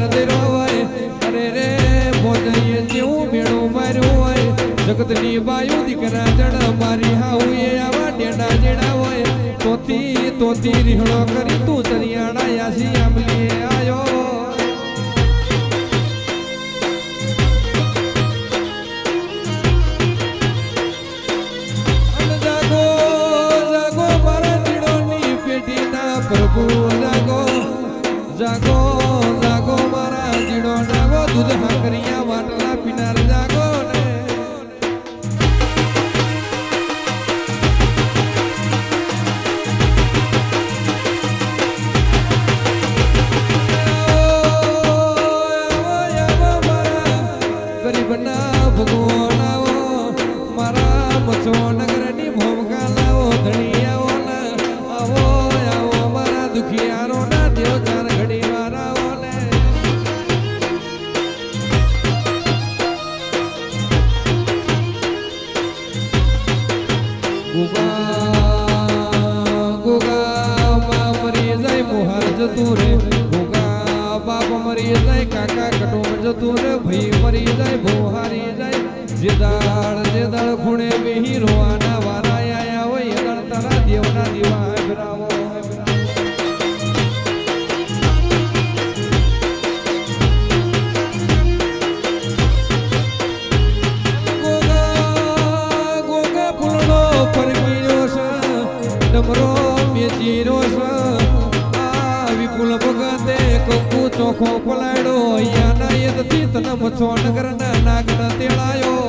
અંધેરો હોય અરે રે ભોજઈએ જેવું મેળું માર્યું હોય જગતની બાયુ દીકરા જડ મારી હાઉ એ આવા ડેડા જેડા હોય તોતી રીહણો કરી તું સરિયાણા યાસી આમલી આયો પ્રભુ જાગો જાગો જાગો મારા જીડો જાગો દૂધ હાકરિયા વાટલા પીનાર જાગો ને ગરીબના ભગવાન આવો મારા મચો નગરની ભોમકા લાવો ધણીયાઓ આવો દુખિયારો ના દેવ ચાર ઘડી વારાઓ ને ગુગા માં મરી જાય મોહાર જતું રે ગુગા બાપ મરી જાય કાકા કટોમ જતું રે ભાઈ મરી જાય ભોહારી જાય જેદાળ ખૂણે બેહી રોવાના વારા આયા હોય એદાળ તારા દેવના દીવા બરાવો ડમરો મેચીરો આ વિપુલ ભગતે કંકુ ચોખો પલાડો યાના યદથી તન મછો નગર ના નાગન તેડાયો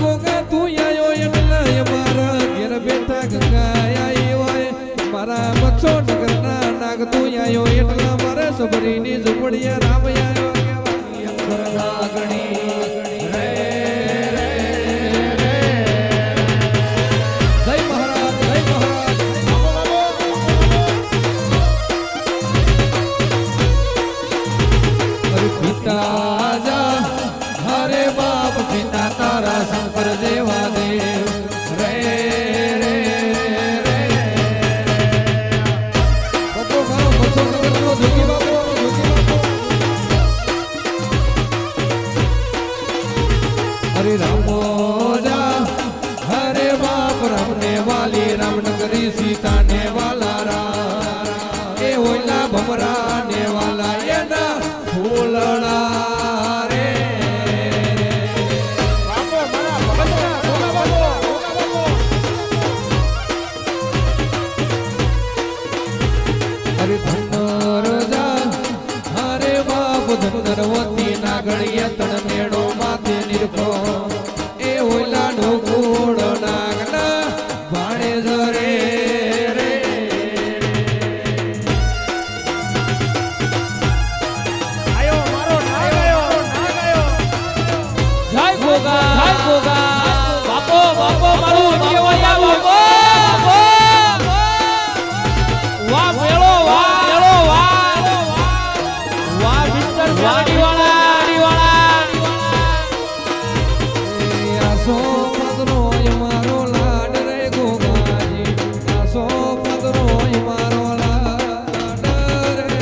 ગોગા તું આયો એટલે મારા ઘેર બેઠા ગંગા આઈ હોય મારા મછો નગર ના નાગ તું આયો એટલે મારે સબરીની ઝુંપડીયા રામ આયો લાગણી રે રે રે જય મહારાજ અરે પિતા જા હરે બાપ પિતા તારા શંકર દેવા દેવ રે રે રે બાપો મારો મચો નગરનો ધોકી બાપો હરે રામો જા હરે બાપ રામને વાલી રામનગરી સીતા ને વાલા રા એ ઓલા ભમરા ને વાલા એના ફૂલડા રે બાપો મારા ભગતના ભોગા બાપો હરે ધનર જા હરે બાપ ધનરવતી નાગણીય તણ મેળો માથે નિરખો એ ઓલા નો ગોળ નાગના ભાણે જરે રે આયો મારો નાગ આયો જય ગોગા બાપો મારું કેવયા બાપો વાહ મેળો વાહ વિસ્તર વાડીવાળા આસો પદરો મારો લાડ રે ગોગાજી આસો પદરો મારો લાડ રે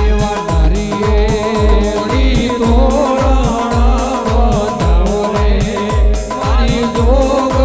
એવા નારીએ તોરણા બનાવો રે મારી જોગ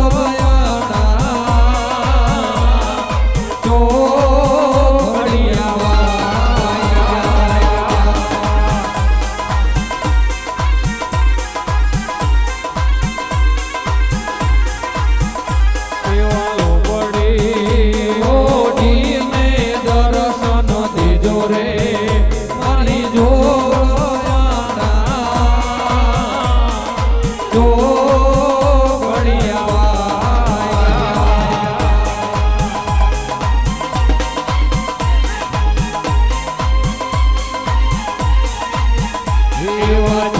દેવા